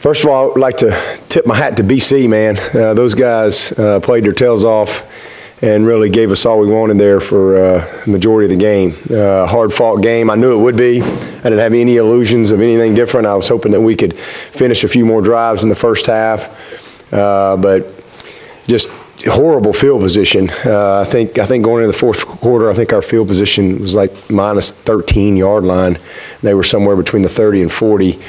First of all, I would like to tip my hat to BC, man. Those guys played their tails off and really gave us all we wanted there for the majority of the game. Hard-fought game. I knew it would be. I didn't have any illusions of anything different. I was hoping that we could finish a few more drives in the first half, but just horrible field position. I think going into the fourth quarter, I think our field position was like minus 13-yard line. They were somewhere between the 30 and 40.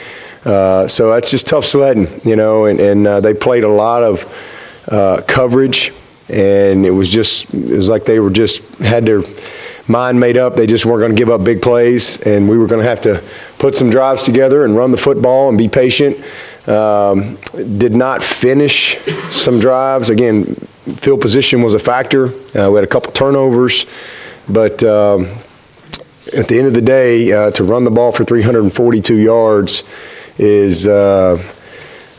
So that's just tough sledding, you know, and they played a lot of coverage, and it was like they were just had their mind made up. They just weren't going to give up big plays, and we were going to have to put some drives together and run the football and be patient. Did not finish some drives. Again, field position was a factor. We had a couple turnovers, but at the end of the day, to run the ball for 342 yards is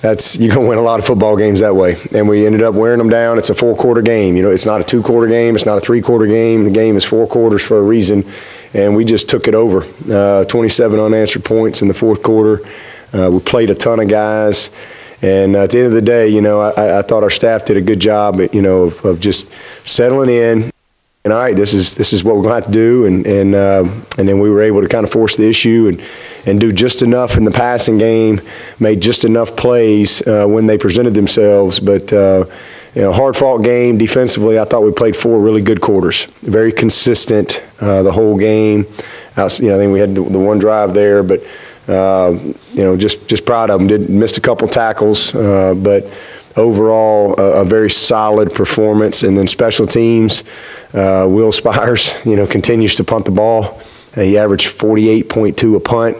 that's you're gonna win a lot of football games that way. And we ended up wearing them down. It's a 4-quarter game. You know, it's not a 2-quarter game. It's not a 3-quarter game. The game is 4 quarters for a reason, and we just took it over. 27 unanswered points in the fourth quarter. We played a ton of guys, and at the end of the day, you know, I thought our staff did a good job, you know, of just settling in. And all right, this is what we're going to have to do, and then we were able to kind of force the issue and do just enough in the passing game, made just enough plays when they presented themselves. But you know, hard-fought game defensively. I thought we played 4 really good quarters, very consistent the whole game. You know, I think we had the one drive there, but you know, just proud of them. Missed a couple tackles, but overall a very solid performance. And then special teams. Will Spires, you know, continues to punt the ball. He averaged 48.2 a punt.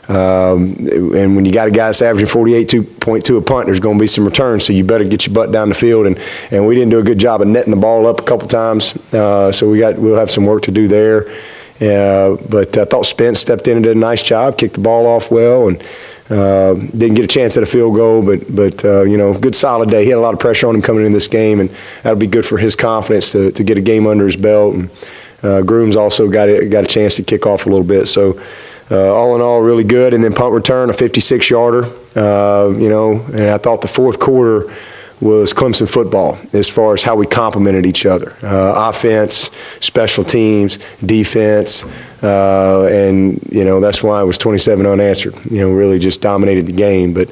And when you got a guy that's averaging 48.2 a punt, there's going to be some returns, so you better get your butt down the field. And we didn't do a good job of netting the ball up a couple times, so we'll have some work to do there. But I thought Spence stepped in and did a nice job, kicked the ball off well, and didn't get a chance at a field goal, but you know, good solid day. He had a lot of pressure on him coming in this game, and that'll be good for his confidence to get a game under his belt. And Grooms also got a chance to kick off a little bit. So all in all, really good. And then punt return, a 56-yarder. You know, and I thought the fourth quarter was Clemson football as far as how we complemented each other. Offense, special teams, defense, and, you know, that's why it was 27 unanswered. You know, really just dominated the game. But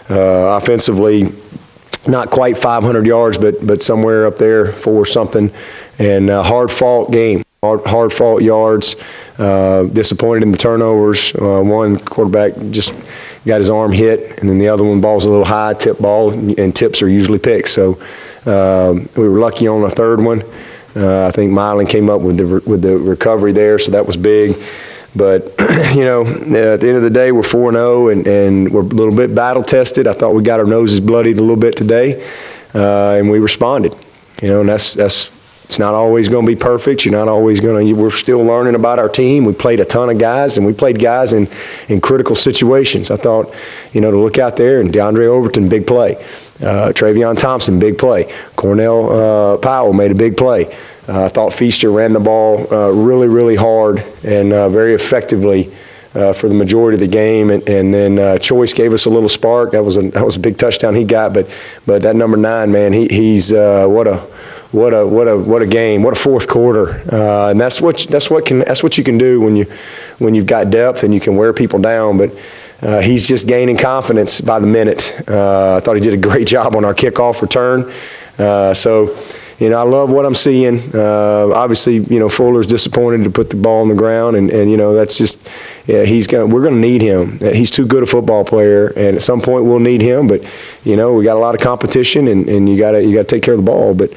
offensively, not quite 500 yards, but somewhere up there for something. And hard-fought game, hard-fought yards. Disappointed in the turnovers. One quarterback just got his arm hit, and then the other one ball's a little high, tip ball, and tips are usually picked. So we were lucky on the third one. I think Milan came up with the recovery there, so that was big. But you know, at the end of the day, we're 4-0, and we're a little bit battle tested. I thought we got our noses bloodied a little bit today, and we responded. You know, and that's. It's not always going to be perfect. You're not always going to. We're still learning about our team. We played a ton of guys, and we played guys in critical situations. I thought, you know, to look out there, and DeAndre Overton, big play. Travion Thompson, big play. Cornell Powell made a big play. I thought Feaster ran the ball really, really hard and very effectively for the majority of the game. And then Choice gave us a little spark. That was a big touchdown he got. But that number 9, man, he's what a game! What a fourth quarter! And that's what you can do when you've got depth and you can wear people down. But he's just gaining confidence by the minute. I thought he did a great job on our kickoff return. So, you know, I love what I'm seeing. Obviously, you know, Fuller's disappointed to put the ball on the ground, and you know, that's just, yeah, we're gonna need him. He's too good a football player, and at some point we'll need him. But you know, we got a lot of competition, and you gotta take care of the ball. But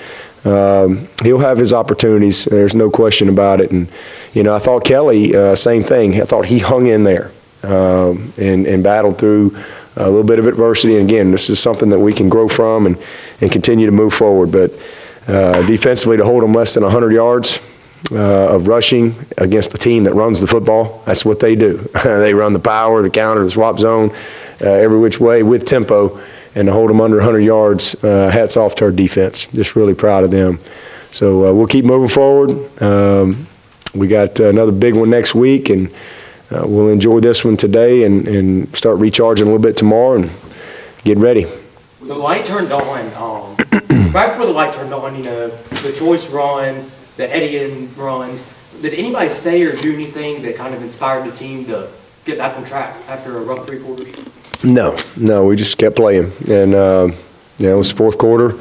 he'll have his opportunities. There's no question about it. And you know, I thought Kelly, same thing. I thought he hung in there and battled through a little bit of adversity. And again, this is something that we can grow from and continue to move forward. But defensively, to hold them less than 100 yards of rushing against a team that runs the football, that's what they do. They run the power, the counter, the swap zone, every which way with tempo. And to hold them under 100 yards, hats off to our defense. Just really proud of them. So we'll keep moving forward. We got another big one next week, and we'll enjoy this one today and start recharging a little bit tomorrow and get ready. The light turned on. Right before the light turned on, you know, the choice run, the Eddie runs. Did anybody say or do anything that kind of inspired the team to get back on track after a rough 3 quarters? No, we just kept playing, and it was fourth quarter,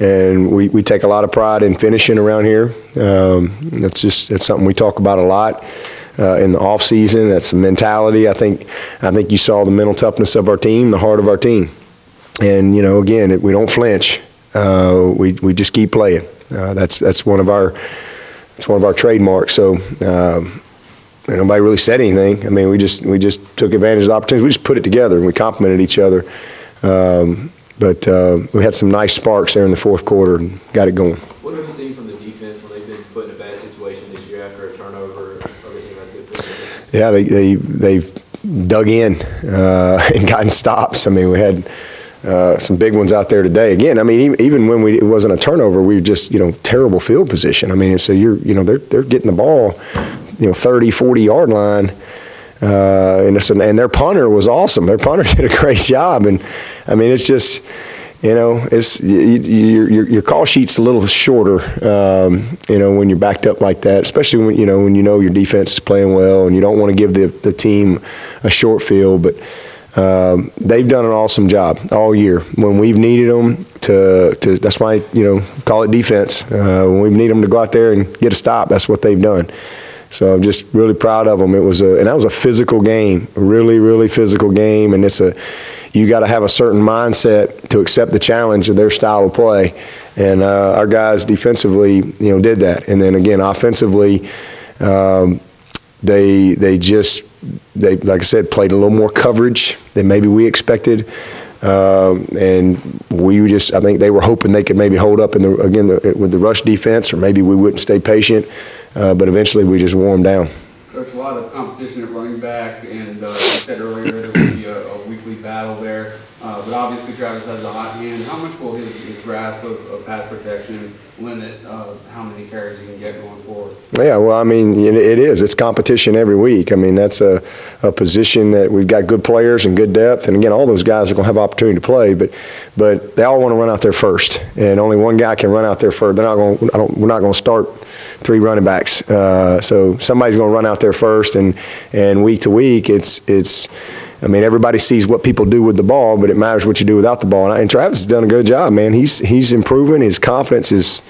and we take a lot of pride in finishing around here. It's something we talk about a lot in the off season. That's a mentality. I think you saw the mental toughness of our team, the heart of our team, and again, we don't flinch. We just keep playing. That's one of our trademarks. So. Nobody really said anything. I mean, we just took advantage of the opportunities. We just put it together and we complimented each other. But we had some nice sparks there in the fourth quarter and got it going. What have you seen from the defense when they've been put in a bad situation this year after a turnover? Other team has good position? Yeah, they've dug in and gotten stops. I mean, we had some big ones out there today. Again, I mean, even when it wasn't a turnover, we were just terrible field position. I mean, so they're getting the ball 30, 40-yard line, and their punter was awesome. Their punter did a great job, and I mean, it's just, it's your call sheet's a little shorter, when you're backed up like that, especially when your defense is playing well, and you don't want to give the team a short field, but they've done an awesome job all year. When we've needed them to that's why call it defense. When we need them to go out there and get a stop, that's what they've done. So I'm just really proud of them. And that was a physical game, a really, really physical game. And you got to have a certain mindset to accept the challenge of their style of play. And our guys defensively, did that. And then again, offensively, they like I said, played a little more coverage than maybe we expected. And I think they were hoping they could maybe hold up with the rush defense, or maybe we wouldn't stay patient. But eventually we just wore them down. Coach, a lot of competition at running back, and you said earlier there would be a weekly battle there. But obviously Travis has a hot hand. How much will his grasp of pass protection limit how many carries he can get going forward? Yeah, well, I mean, it is. It's competition every week. I mean, that's a position that we've got good players and good depth. And, again, all those guys are going to have opportunity to play. But they all want to run out there first. And only one guy can run out there first. We're not going to start 3 running backs. So somebody's going to run out there first. And week to week, I mean, everybody sees what people do with the ball, but it matters what you do without the ball. And Travis has done a good job, man. He's improving. His confidence is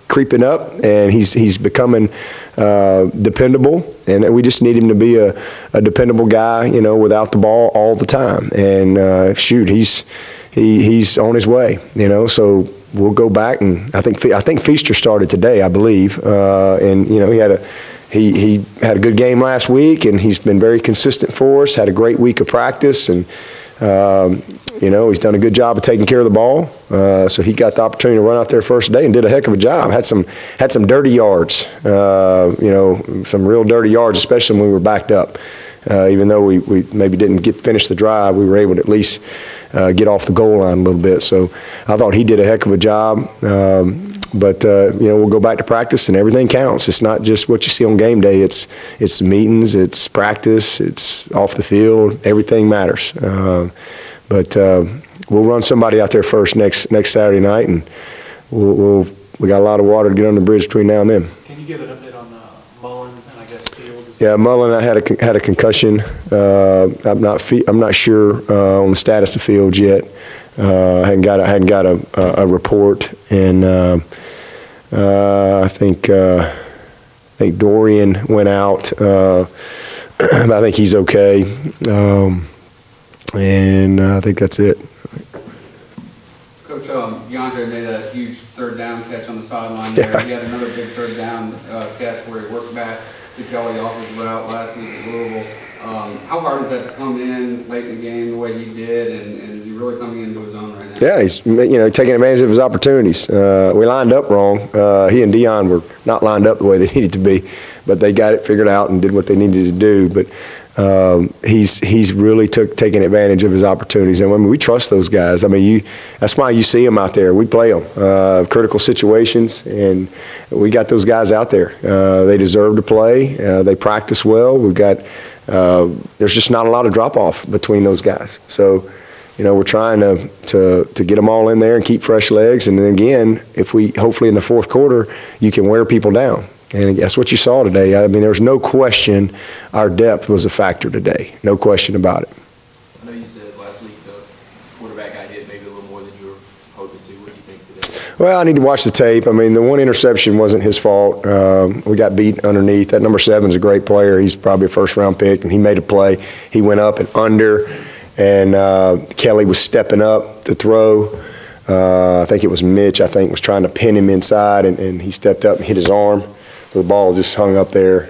creeping up, and he's becoming dependable. And we just need him to be a dependable guy, without the ball all the time. And he's on his way, So we'll go back, and I think Feaster started today, I believe, and he had a good game last week, and he's been very consistent for us. Had a great week of practice, and he's done a good job of taking care of the ball. So he got the opportunity to run out there first day and did a heck of a job. Had some dirty yards, some real dirty yards, especially when we were backed up. Even though we maybe didn't finish the drive, we were able to at least get off the goal line a little bit. So I thought he did a heck of a job. But we'll go back to practice, and everything counts. It's not just what you see on game day. It's meetings, it's practice, it's off the field. Everything matters. But we'll run somebody out there first next Saturday night, and we got a lot of water to get on the bridge between now and then. Can you give an update on Mullen and I guess Field? Yeah, Mullen had a concussion. I'm not sure on the status of Fields yet. Hadn't got a report, and I think Dorian went out. I think he's okay, and I think that's it. Coach, DeAndre made a huge third down catch on the sideline there. He had another big third down catch where he worked back to Kelly off his route last week at Louisville. How hard is that to come in late in the game the way he did, and is he really coming into his own right now? Yeah, he's taking advantage of his opportunities. We lined up wrong. He and Dion were not lined up the way they needed to be, but they got it figured out and did what they needed to do. But he's really taking advantage of his opportunities, and I mean, we trust those guys. I mean, that's why you see them out there. We play them critical situations, and we got those guys out there. They deserve to play. They practice well. We've got. There's just not a lot of drop-off between those guys. So, we're trying to get them all in there and keep fresh legs. And then again, if we hopefully in the fourth quarter, you can wear people down. And that's what you saw today. I mean, there was no question our depth was a factor today. No question about it. I know you said last week the quarterback got hit maybe a little more than you were hoping to. What do you think today? Well, I need to watch the tape. I mean, the one interception wasn't his fault. We got beat underneath. That number 7 is a great player. He's probably a first-round pick, and he made a play. He went up and under, and Kelly was stepping up to throw. I think it was Mitch, was trying to pin him inside, and he stepped up and hit his arm. The ball just hung up there.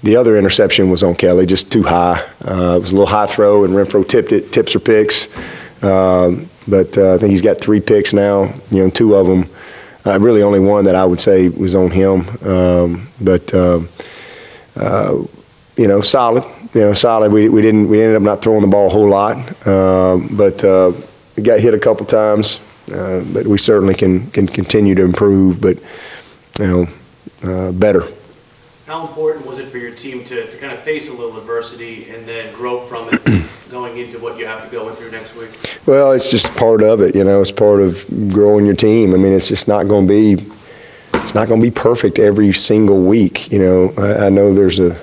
The other interception was on Kelly, just too high. It was a little high throw, and Renfro tipped it. Tips are picks. But I think he's got 3 picks now. 2 of them. Really only one that I would say was on him. Solid. Solid. We ended up not throwing the ball a whole lot. But we got hit a couple times. But we certainly can continue to improve. But better. How important was it for your team to kind of face a little adversity and then grow from it going into what you have to go through next week? Well, it's just part of it. It's part of growing your team. I mean, it's just not going to be perfect every single week. I know there's a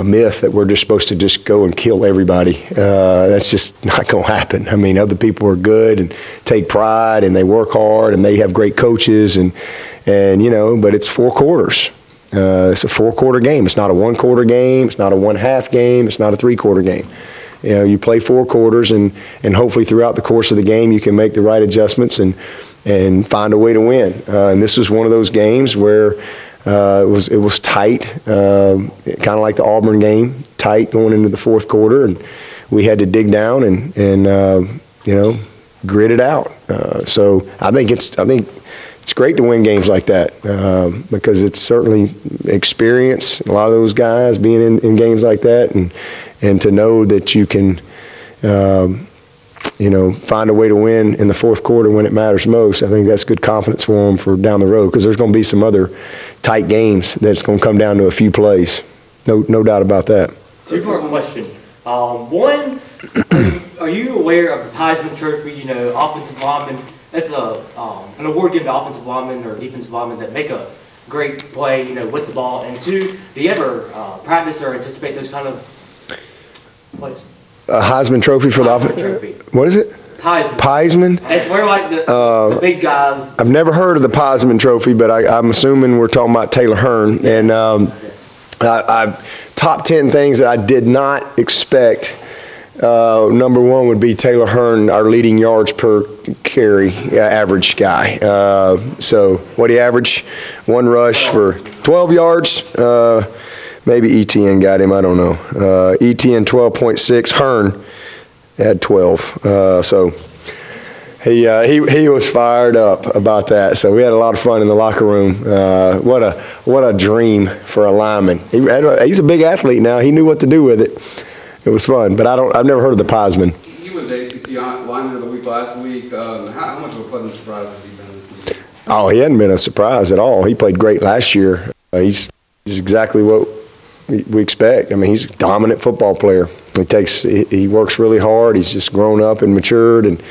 myth that we're just supposed to just go and kill everybody. That's just not going to happen. I mean, other people are good and take pride and they work hard and they have great coaches and but it's 4 quarters. It's a 4-quarter game. It's not a 1-quarter game. It's not a 1/2 game. It's not a 3-quarter game. You play 4 quarters, and hopefully throughout the course of the game you can make the right adjustments and find a way to win. And this was one of those games where it was tight, kind of like the Auburn game, tight going into the 4th quarter, and we had to dig down and grit it out. So I think it's great to win games like that because it's certainly experience. A lot of those guys being in games like that, and to know that you can, find a way to win in the 4th quarter when it matters most. I think that's good confidence for them for down the road because there's going to be some other tight games that's going to come down to a few plays. No doubt about that. 2-part question. One, are you aware of the Heisman Trophy? Offensive linemen. That's an award given to offensive linemen or defensive linemen that make a great play, with the ball. And 2, do you ever practice or anticipate those kind of plays? A Heisman Trophy for Heisman the Trophy. What is it? Heisman. It's where the big guys. I've never heard of the Heisman Trophy, but I'm assuming we're talking about Taylor Hearn. And I top 10 things that I did not expect. Number 1 would be Taylor Hearn, our leading yards per carry average guy. So what do you average? 1 rush for 12 yards. Maybe ETN got him. I don't know. ETN 12.6. Hearn had 12. So he was fired up about that. So we had a lot of fun in the locker room. What a dream for a lineman. He's a big athlete now. He knew what to do with it. It was fun, but I've never heard of the Heisman. He was ACC Lineman of the Week last week. How much of a pleasant surprise has he been this season? Oh, he hadn't been a surprise at all. He played great last year. He's exactly what we expect. I mean, he's a dominant football player. He works really hard. He's just grown up and matured, and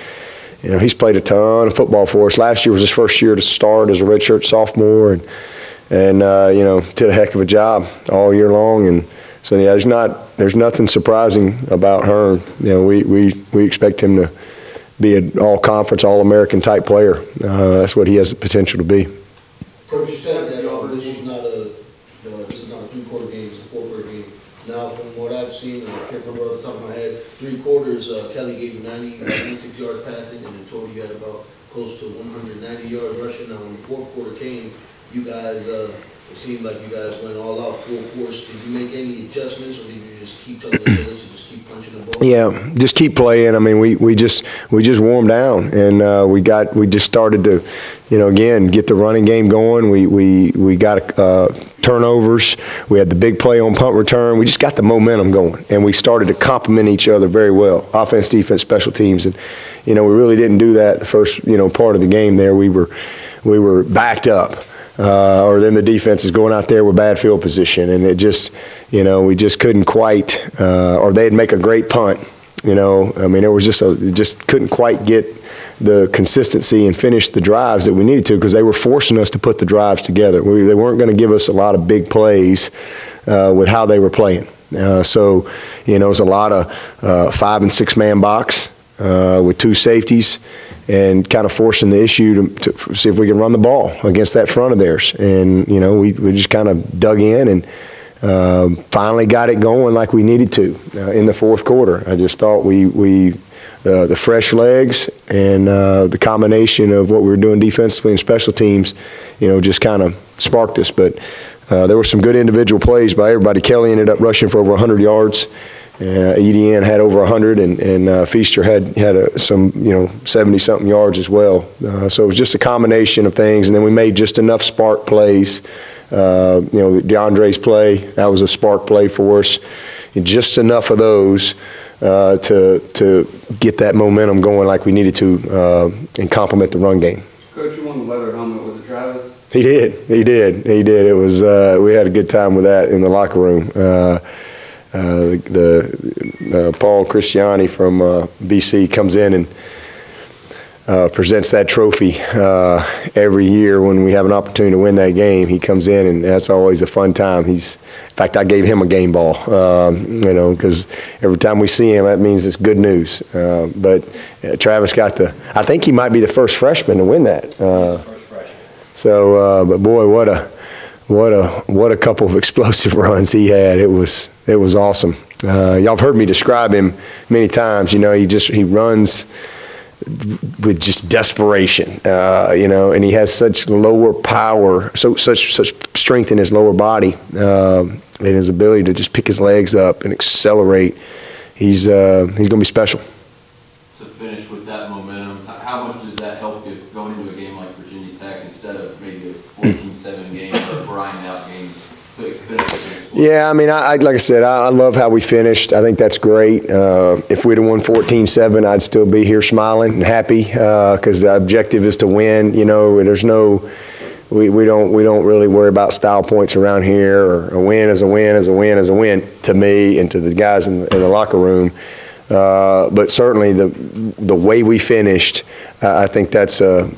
he's played a ton of football for us. Last year was his first year to start as a redshirt sophomore, and did a heck of a job all year long. And so yeah, there's nothing surprising about Hearn. We expect him to be an all-conference, all-American type player. That's what he has the potential to be. Coach, you said that this is not a 3-quarter game, it's a 4-quarter game. Now, from what I've seen, I can't remember off the top of my head, 3 quarters, Kelly gave you 96 yards passing, and in total you had about close to 190 yards rushing. Now, when the 4th quarter came, you guys, it seemed like you guys went all out full force. Did you make any adjustments, or did you just keep telling the players to just keep punching the ball? Yeah, just keep playing. I mean, we just warmed down, and we just started to, again, get the running game going. We got turnovers. We had the big play on punt return. We just got the momentum going, and we started to complement each other very well, offense, defense, special teams, and we really didn't do that the first part of the game. There, we were backed up. Or then the defense is going out there with bad field position, and it just, we just couldn't quite, or they'd make a great punt, You know, I mean, there was just couldn't quite get the consistency and finish the drives that we needed to, because they were forcing us to put the drives together. They weren't going to give us a lot of big plays with how they were playing. So, you know, it was a lot of 5- and 6-man box with 2 safeties, and kind of forcing the issue to see if we can run the ball against that front of theirs. And, you know, we just kind of dug in and finally got it going like we needed to in the fourth quarter. I just thought the fresh legs and the combination of what we were doing defensively and special teams, you know, just kind of sparked us. But there were some good individual plays by everybody. Kelly ended up rushing for over 100 yards. EDN had over 100, and Feaster had some, you know, 70-something yards as well. So it was just a combination of things, and then we made just enough spark plays. You know, DeAndre's play, that was a spark play for us, and just enough of those to get that momentum going like we needed to and complement the run game. Coach, you won the leather helmet. Was it Travis? He did. It was we had a good time with that in the locker room. Paul Christiani from BC comes in and presents that trophy every year when we have an opportunity to win that game. He comes in, and that's always a fun time. In fact, I gave him a game ball, you know, because every time we see him, that means it's good news. But Travis got I think he might be the first freshman to win that. So, but boy, what a couple of explosive runs he had. It was awesome. Y'all have heard me describe him many times. You know, he runs with just desperation, you know, and he has such lower power, such strength in his lower body, and his ability to just pick his legs up and accelerate. He's going to be special. To finish with that momentum, how much does that help you going into a game like Virginia Tech instead of maybe a 14-7 game or a grind-out game to finish the game? Yeah, I mean, like I said, I love how we finished. I think that's great. If we'd have won 14-7, I'd still be here smiling and happy because the objective is to win. You know, there's no, we don't really worry about style points around here. Or a win is a win is a win is a win to me and to the guys in the locker room. But certainly the way we finished, I think that's a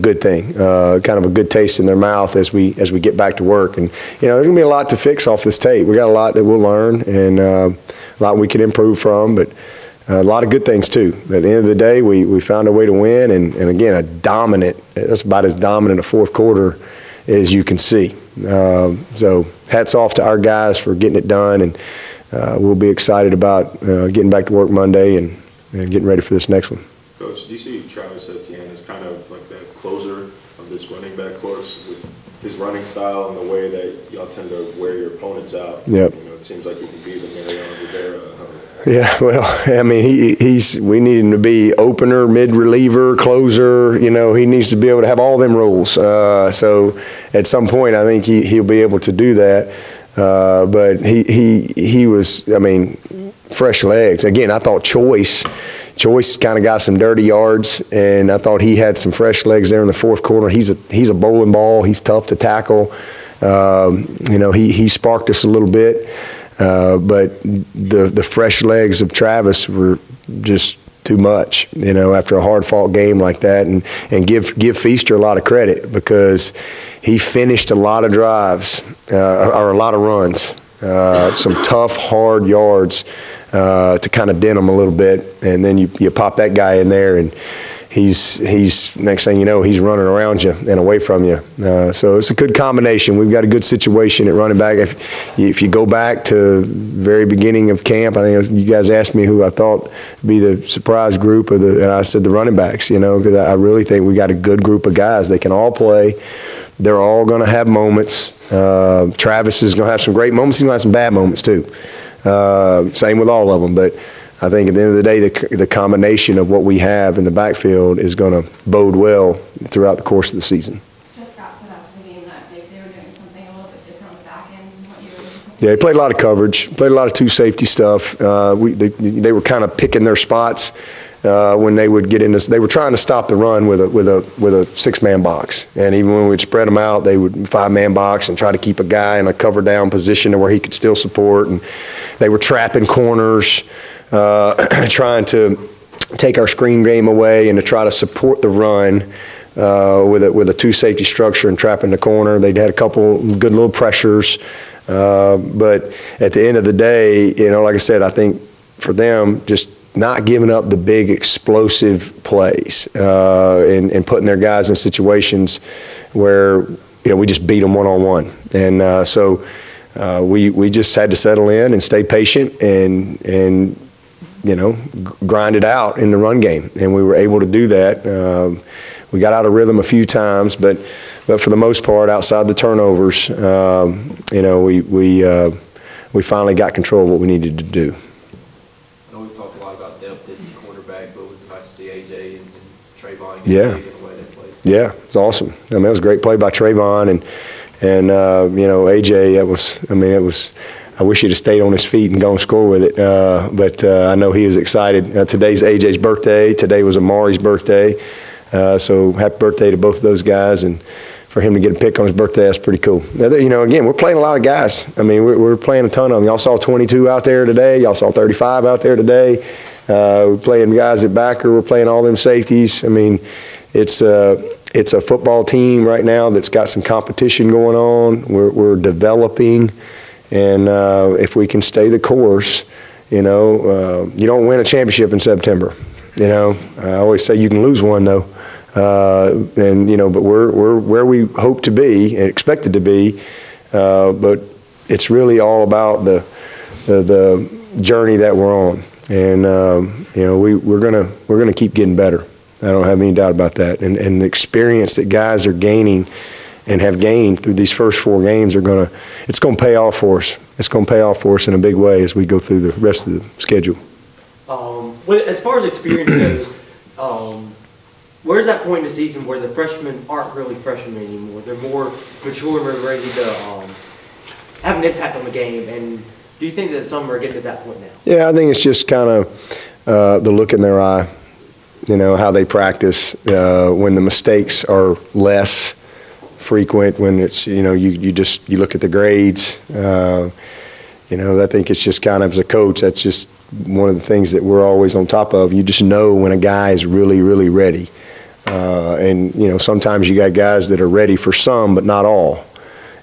good thing, kind of a good taste in their mouth as we get back to work. And you know, there's gonna be a lot to fix off this tape. We got a lot that we'll learn and a lot we can improve from, but a lot of good things too. At the end of the day, we found a way to win, and again, that's about as dominant a fourth quarter as you can see. So hats off to our guys for getting it done, and we'll be excited about getting back to work Monday and getting ready for this next one. Coach, do you see Travis Etienne as kind of like that closer of this running back course with his running style and the way that y'all tend to wear your opponents out? Yep. You know, it seems like he can be the Mariano Rivera. Yeah, well, I mean, we need him to be opener, mid-reliever, closer. You know, he needs to be able to have all them roles. So at some point, I think he'll be able to do that. But he was, I mean, fresh legs. Again, I thought Choice kind of got some dirty yards, and I thought he had some fresh legs there in the fourth quarter. He's a bowling ball. He's tough to tackle. You know, he sparked us a little bit. But the fresh legs of Travis were just too much, you know, after a hard-fought game like that. And give Feaster a lot of credit because he finished a lot of drives or a lot of runs, some tough, hard yards to kind of dent him a little bit. And then you pop that guy in there, and he's next thing you know, he's running around you and away from you. So it's a good combination. We've got a good situation at running back. If you go back to the very beginning of camp, I think you guys asked me who I thought would be the surprise group and I said the running backs, you know, because I really think we got a good group of guys. They can all play. They're all going to have moments. Travis is going to have some great moments. He's going to have some bad moments too. Same with all of them, but I think at the end of the day, the combination of what we have in the backfield is going to bode well throughout the course of the season. Just got set up for the game that day. They were doing something a little bit different on the back end than what you were doing. Yeah, they played a lot of coverage, played a lot of two safety stuff. They were kind of picking their spots when they would get into. They were trying to stop the run with a 6-man box, and even when we'd spread them out, they would 5-man box and try to keep a guy in a cover down position to where he could still support. And they were trapping corners. trying to take our screen game away and to try to support the run with a two-safety structure and trap in the corner. They'd had a couple good little pressures, but at the end of the day, like I said, I think for them, just not giving up the big explosive plays and putting their guys in situations where we just beat them one-on-one. And so we just had to settle in and stay patient and grind it out in the run game, and we were able to do that. We got out of rhythm a few times, but for the most part, outside the turnovers, we finally got control of what we needed to do. I know we've talked a lot about depth at cornerback, but it was nice to see AJ and Trayvon Yeah. in the way they played. Yeah, it's awesome. I mean, it was a great play by Trayvon, and AJ. It was. I wish he'd have stayed on his feet and gone score with it, but I know he was excited. Today's AJ's birthday. Today was Amari's birthday, so happy birthday to both of those guys, and for him to get a pick on his birthday, that's pretty cool. Now, again, we're playing a lot of guys. I mean, we're playing a ton of them. Y'all saw 22 out there today. Y'all saw 35 out there today. We're playing guys at backer. We're playing all them safeties. I mean, it's a football team right now that's got some competition going on. We're developing. And if we can stay the course, you don't win a championship in September. I always say you can lose one though, but we're where we hope to be and expected to be. But it's really all about the journey that we're on, and we're gonna keep getting better. I don't have any doubt about that. And the experience that guys are gaining and have gained through these first 4 games it's gonna pay off for us. It's gonna pay off for us in a big way as we go through the rest of the schedule. As far as experience goes, where's that point in the season where the freshmen aren't really freshmen anymore? They're more mature and they're ready to have an impact on the game. And do you think that some are getting to that point now? Yeah, I think it's just kind of the look in their eye, how they practice, when the mistakes are less frequent, when it's you look at the grades. I think it's just kind of, as a coach, that's just one of the things that we're always on top of. You just know when a guy is really, really ready. And sometimes you got guys that are ready for some, but not all.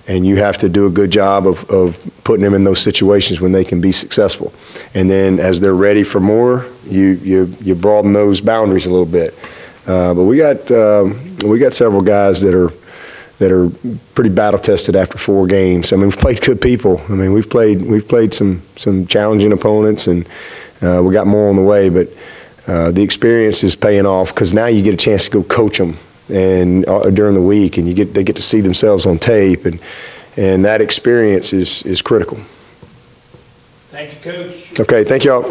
And you have to do a good job of putting them in those situations when they can be successful. And then as they're ready for more, you broaden those boundaries a little bit. But we got several guys that are pretty battle tested after 4 games. I mean, we've played good people. I mean, we've played some challenging opponents, and we got more on the way. But the experience is paying off, because now you get a chance to go coach them and during the week, and they get to see themselves on tape, and that experience is critical. Thank you, Coach. Okay, thank y'all.